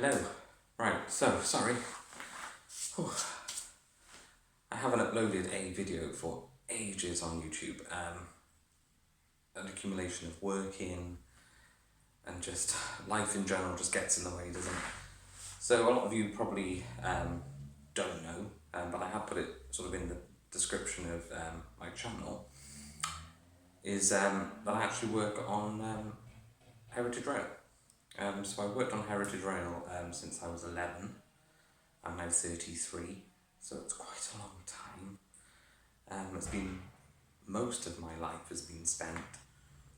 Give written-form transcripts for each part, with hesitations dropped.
Hello. Right, so, sorry. Whew. I haven't uploaded a video for ages on YouTube. An accumulation of working and just life in general just gets in the way, doesn't it? So a lot of you probably don't know, but I have put it sort of in the description of my channel, is that I actually work on Heritage Rail. So I worked on Heritage Rail since I was 11. I'm now 33, so it's quite a long time. It's been most of my life has been spent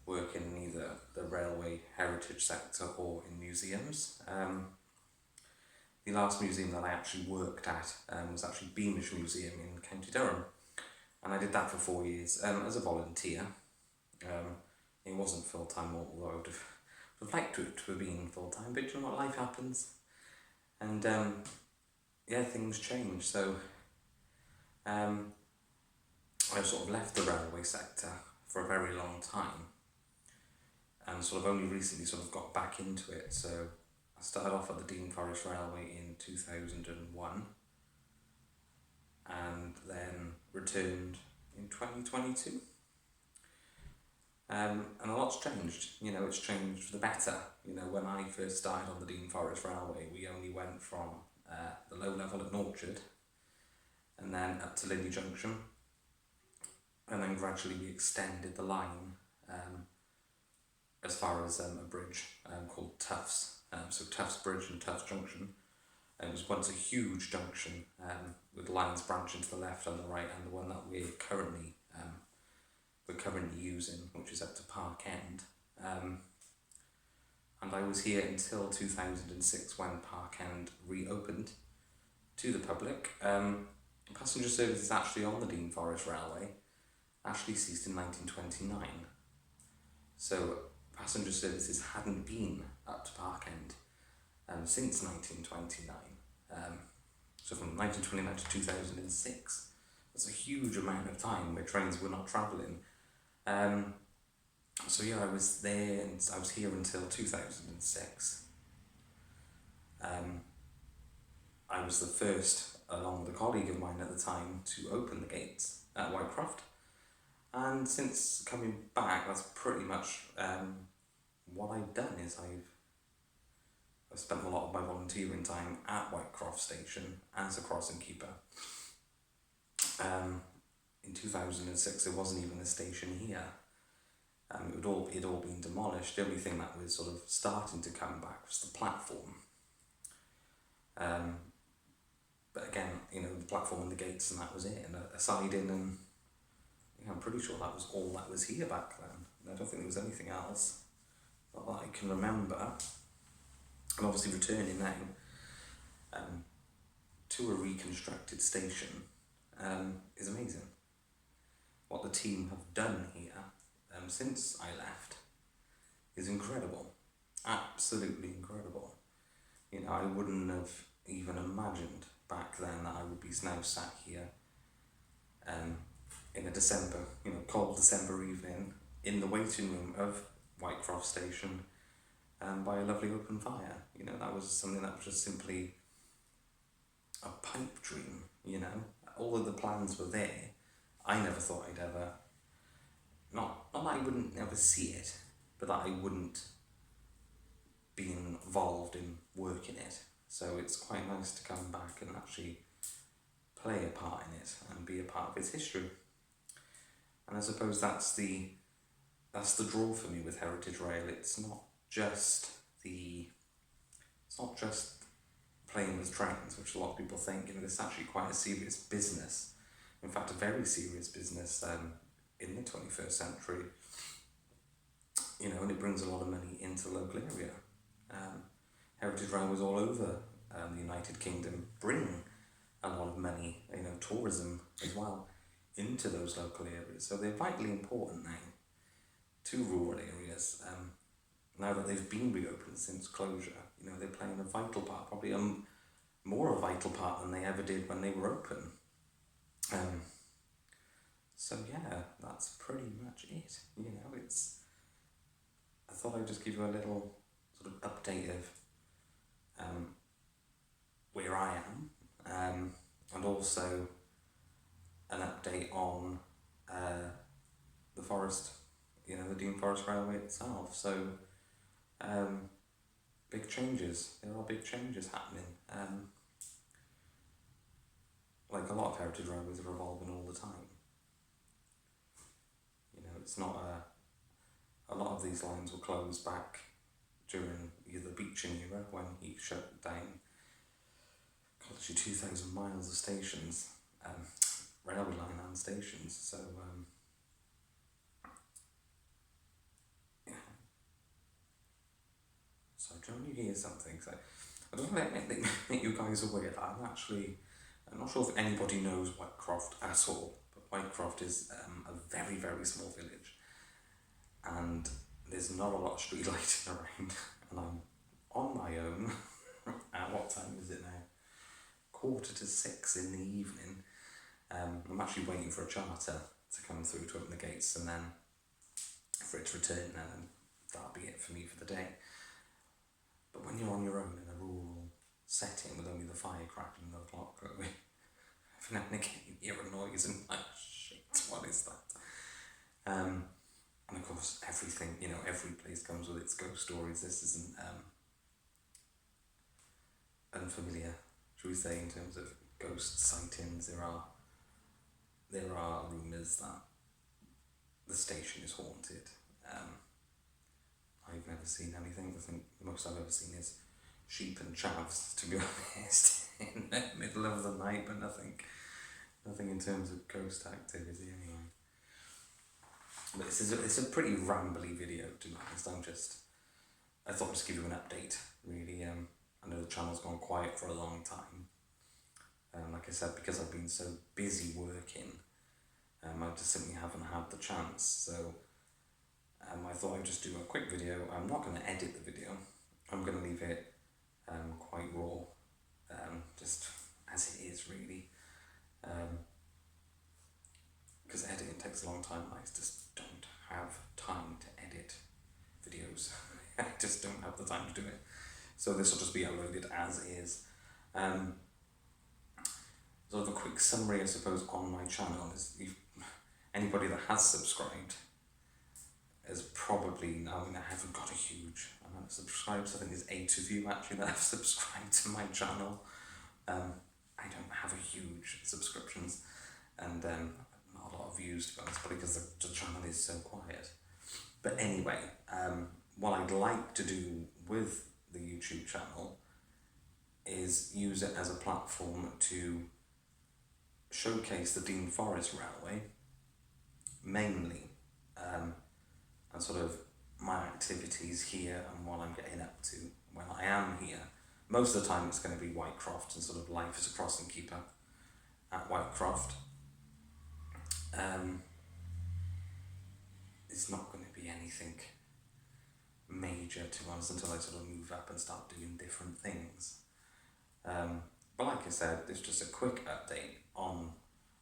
working in either the railway heritage sector or in museums. The last museum that I actually worked at was actually Beamish Museum in County Durham, and I did that for 4 years as a volunteer. It wasn't full time, although I would have liked it to have been full time, but you know what, life happens, and yeah, things change. So I sort of left the railway sector for a very long time and sort of only recently sort of got back into it. So I started off at the Dean Forest Railway in 2001 and then returned in 2022. And a lot's changed, you know, it's changed for the better. You know, when I first started on the Dean Forest Railway, we only went from the low level at Norchard and then up to Lindy Junction, and then gradually we extended the line as far as a bridge called Tufts. So Tufts Bridge and Tufts Junction. It was once a huge junction with lines branching to the left and the right, and the one that we're currently using, which is up to Park End. And I was here until 2006 when Park End reopened to the public. Passenger services actually on the Dean Forest Railway actually ceased in 1929. So passenger services hadn't been up to Park End since 1929. So from 1929 to 2006, that's a huge amount of time where trains were not travelling. So yeah, I was there and I was here until 2006. I was the first, along with a colleague of mine at the time, to open the gates at Whitecroft. And since coming back, that's pretty much what I've done. Is I've spent a lot of my volunteering time at Whitecroft Station as a crossing keeper. In 2006, there wasn't even a station here. It had all been demolished. The only thing that was sort of starting to come back was the platform. But again, you know, the platform and the gates and that was it, and a siding, and yeah, I'm pretty sure that was all that was here back then. I don't think there was anything else, not that I can remember. And obviously returning now to a reconstructed station is amazing. What the team have done here since I left is incredible, absolutely incredible. You know, I wouldn't have even imagined back then that I would be now sat here in a December, you know, cold December evening in the waiting room of Whitecroft Station by a lovely open fire. You know, that was something that was just simply a pipe dream, you know. All of the plans were there. I never thought I'd ever, not that I wouldn't ever see it, but that I wouldn't be involved in work in it. So it's quite nice to come back and actually play a part in it and be a part of its history. And I suppose that's the draw for me with Heritage Rail. It's not just playing with trains, which a lot of people think. You know, it's actually quite a serious business. In fact, a very serious business in the 21st century. You know, and it brings a lot of money into the local area. Heritage Rail was all over the United Kingdom, bring a lot of money, you know, tourism as well, into those local areas. So they're vitally important now to rural areas. Now that they've been reopened since closure, you know, they're playing a vital part, probably more a vital part than they ever did when they were open. So yeah, that's pretty much it. You know, I thought I'd just give you a little sort of update of where I am, and also an update on the forest, the Dean Forest Railway itself. So big changes. There are big changes happening. Like a lot of heritage railways are evolving all the time. It's not a lot of these lines were closed back during the Beeching era when he shut down 2,000 miles of stations, railway line and stations. So yeah. So don't you hear something? So I don't want to make you guys aware that I'm not sure if anybody knows Whitecroft at all, but Whitecroft is a very, very small village, and there's not a lot of street lighting around, and I'm on my own. At what time is it now? 5:45 in the evening. I'm actually waiting for a charter to come through to open the gates, and then for it to return, and that'll be it for me for the day. But when you're on your own in a rural setting with only the fire crackling and the clock going, every now and again you hear a noise and like, shit, what is that? And of course everything, every place comes with its ghost stories. This isn't unfamiliar, should we say, in terms of ghost sightings. There are rumours that the station is haunted. I've never seen anything. I think the most I've ever seen is sheep and chavs, to be honest, in the middle of the night, but nothing in terms of ghost activity anyway. But it's a pretty rambly video, to be honest. I thought I'd just give you an update, really. I know the channel's gone quiet for a long time. Like I said, because I've been so busy working, I just simply haven't had the chance. So I thought I'd just do a quick video. I'm not going to edit the video. I'm going to leave it quite raw, just as it is, really. Because editing takes a long time. I just don't have time to edit videos. I just don't have the time to do it. So this will just be uploaded as is. Sort of a quick summary, I suppose, on my channel is anybody that has subscribed is probably, I haven't got a huge amount of subscribers. I think there's 8 of you actually that have subscribed to my channel. I don't have a huge subscriptions and not a lot of views, to be honest, probably because the channel is so quiet. But anyway, what I'd like to do with the YouTube channel is use it as a platform to showcase the Dean Forest Railway, mainly, and sort of my activities here and what I'm getting up to when I am here. Most of the time it's going to be Whitecroft and sort of life as a crossing keeper at Whitecroft. It's not going to be anything major, to be honest, until I sort of move up and start doing different things. But like I said, it's just a quick update on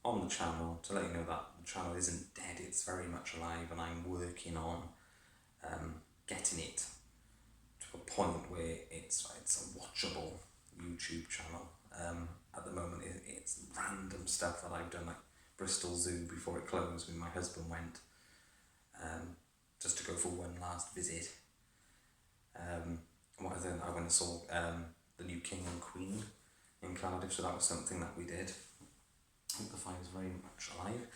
the channel to let you know that the channel isn't dead. It's very much alive, and I'm working on getting it to a point where it's a watchable YouTube channel. At the moment it's random stuff that I've done, like Bristol Zoo before it closed when my husband went, just to go for one last visit. I went and saw the new King and Queen in Cardiff, so that was something that we did. I think the fire's very much alive.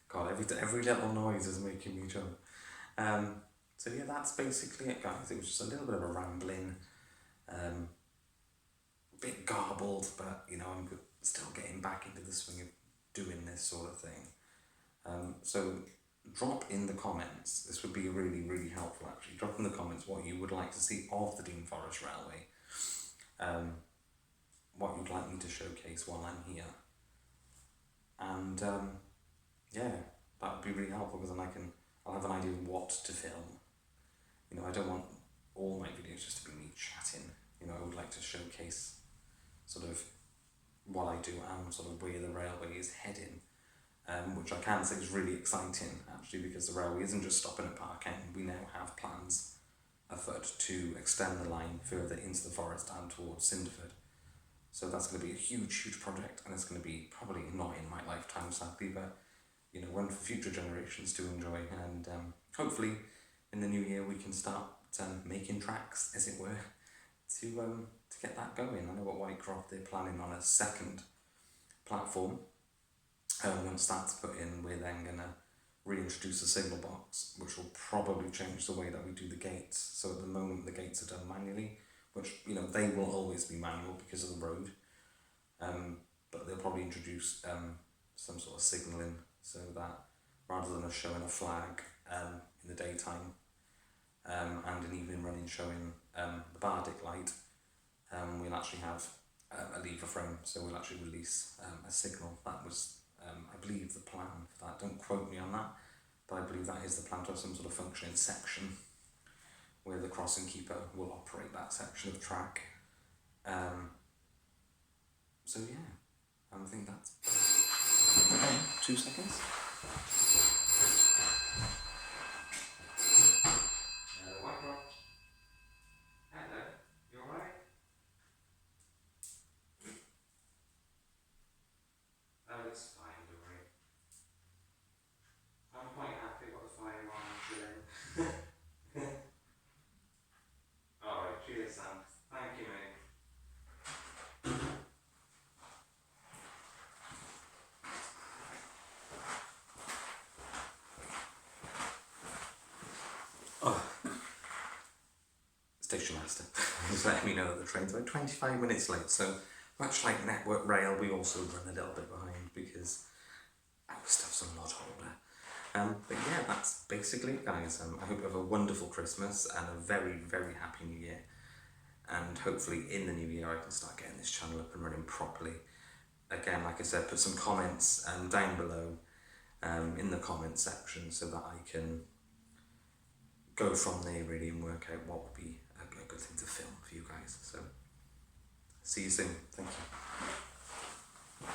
God, every little noise is making me jump. So yeah, that's basically it, guys. It was just a little bit of a rambling, bit garbled, but I'm still getting back into the swing of doing this sort of thing. So drop in the comments. This would be really, really helpful, actually. Drop in the comments what you would like to see of the Dean Forest Railway. What you'd like me to showcase while I'm here. And yeah, that would be really helpful, because then I'll have an idea of what to film. I don't want all my videos just to be me chatting. I would like to showcase sort of what I do and sort of where the railway is heading, which I can say is really exciting, actually, because the railway isn't just stopping at Park End. We now have plans of Hereford to extend the line further into the forest and towards Cinderford. So that's going to be a huge project, and it's going to be probably not in my lifetime, sadly, but you know, one for future generations to enjoy. And hopefully in the new year we can start making tracks, as it were, to get that going. I know at Whitecroft they're planning on a second platform. Once that's put in, we're then going to reintroduce a signal box, which will probably change the way that we do the gates. So at the moment the gates are done manually, which, you know, they will always be manual because of the road, but they'll probably introduce some sort of signalling, so that rather than us showing a flag in the daytime and an evening running showing the Bardic light, we'll actually have a lever frame, so we'll actually release a signal. That was, I believe, the plan for that. Don't quote me on that, but I believe that is the plan, to have some sort of functioning section where the crossing keeper will operate that section of track. So yeah, I think that's... Okay, 2 seconds. Whitecroft. Hello, you alright? Oh, it's fine, don't worry. I'm quite happy with the fire alarm today. Alright, cheers, Sam. Thank you, mate. Oh, station master is letting me know that the train's about 25 minutes late, so much like Network Rail, we also run a little bit behind because our stuff's a lot older. But yeah, that's basically it, guys. I hope you have a wonderful Christmas and a very happy New Year. And hopefully in the new year I can start getting this channel up and running properly. Again, like I said, put some comments down below in the comment section, so that I can go from there really and work out what would be a good thing to film for you guys. So see you soon. Thank you.